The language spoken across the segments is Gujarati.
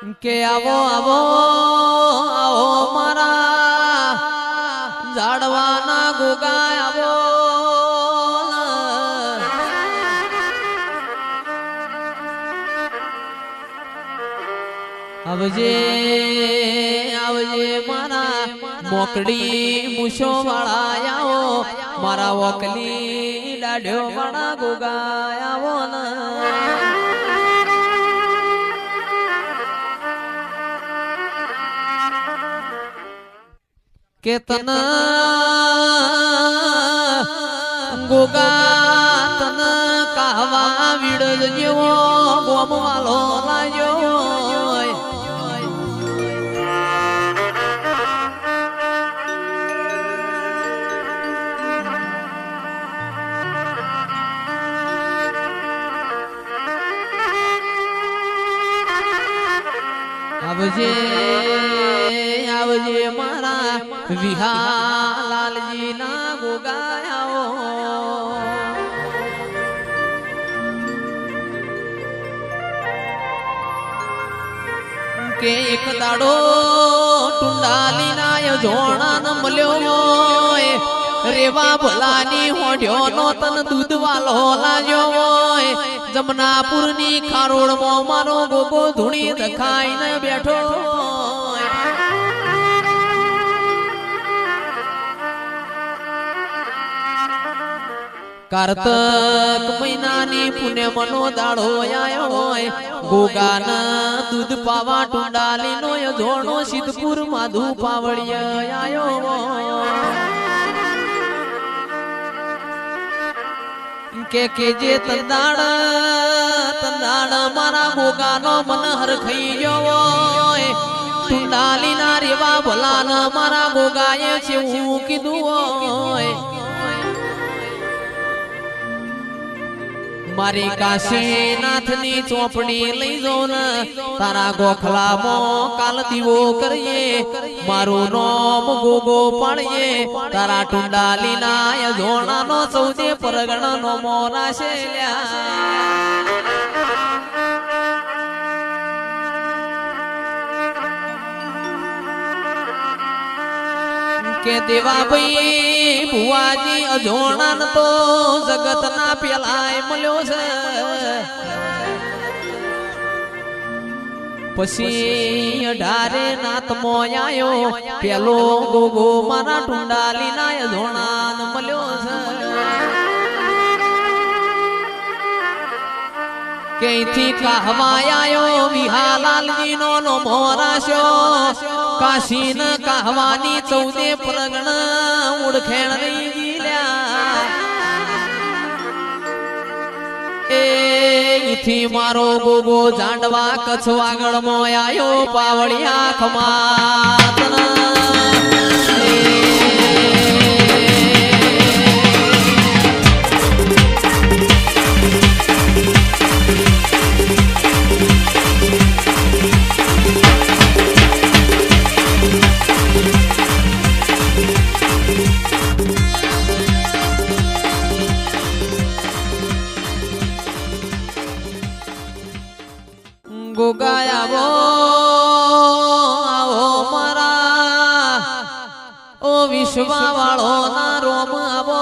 કે આવો આવો આવો મારા ઝાડવાના ગોગા આવો આવજે આવજે મારા મોકડી મૂછો વાળા આવો મારા વકલી દાઢ્યો વાળા ગોગા આવો કે તન ગોગા તન કાવા વિડ જેવો ગોમવાલો લાગ્યો આવજે આવજે મારા વિહાલાલજી ના ગોગાયાઓ કે એક દાડો ટુંડાલી ના જોણા ન મળ્યો રેવા ભલાની હોઢ્યો નો તન દૂધ વાલો લાગ્યો જમનાપુર ની ખારોડ માં મારો ગોગો ધૂણી દખાઈ ને બેઠો કાર્તક મહિનાની પુણ્યમનો દાડો આયો હોય ગોગાના દૂધ પાવા ટુંડાલી નો જોણો સિદ્ધપુર માધુ પાવડિયા આયો કે જે તંદાડ મારા ગોગાનો મન હરખઈ ગયો ટુંડાલી ના રેવા ભલાન મારા ગોગાએ છે હું કીધું હોય મારી કાશીનાથ ની ચોપડી લઈ જો ને તારા ગોખલામાં કાલ દીવો કરીએ મારું નામ ગોગો પાડીએ તારા ટુંડાલી ના જોણા નો સૌદે પરગણા નો મોરા છે કે દેવા ભાઈ ભુવાજી અજોણા તો જગત ના પેલાય મળ્યો છે પછી 18 નાતમો આયો પેલો ગોગો મારા ટુંડાલી ના અજોણા મળ્યો છે કેથી કહવા આયો વિહાલાલજી નો મોરાશો કાશી ન કહવાની 14 પરગણા ઉડખેણ રહી ગીલ્યા એથી મારો ગોગો જાંડવા કચ્છ વાગળ મો આયો પાવડિયા ખમાતના ગોગાયાવો આવો મારા ઓ વિશ્વા વાળો ના રોમ આવો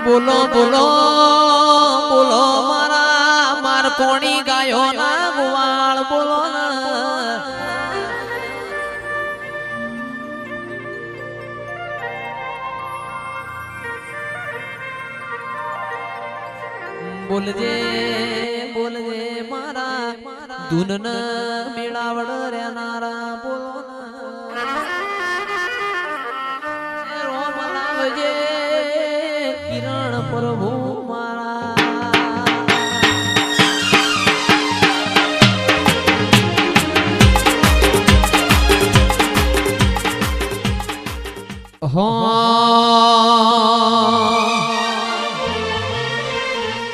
બોલો બોલો બોલો મારા માર કોણી ગાયો ના ગોવાળ બોલો બોલજે બોલજે મારા ધૂન ન મેળાવડ રહેનારા બોલો રોમ લાવજે કિરણ પ્રભુ મારા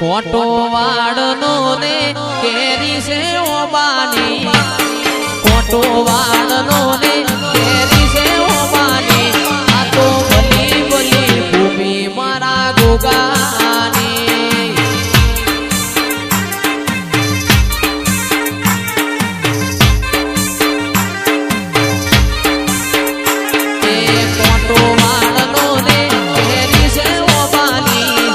કોટો વાડનો ને કેરી છે ઓબાની મોટો વાળનો ને કેરી છે ઓમાની આ તો ભલી ભલી ભૂમિ મારા ગોગાની એ મોટો વાળનો ને કેરી છે ઓમાની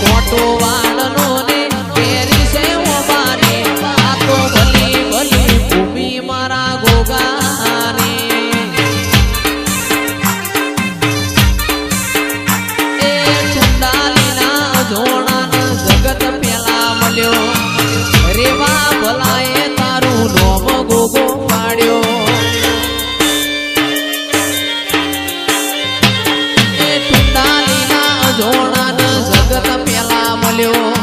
મોટો વાળનો ને કેરી છે ઓમાની આ તો ભલી ભલી ભૂમિ મારા ગોગાની એ ચુંડાલીના જોણાના જગત પેલા મળ્યો રેવા ભલાએ તારું નોમ ગોગો પાડ્યો એ ચુંડાલીના જોણાના જગત પેલા મળ્યો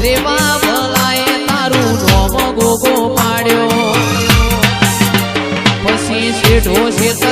રેવા ભલાએ તારું નોમ ગોગો પાડ્યો પછી શેઠો શેઠ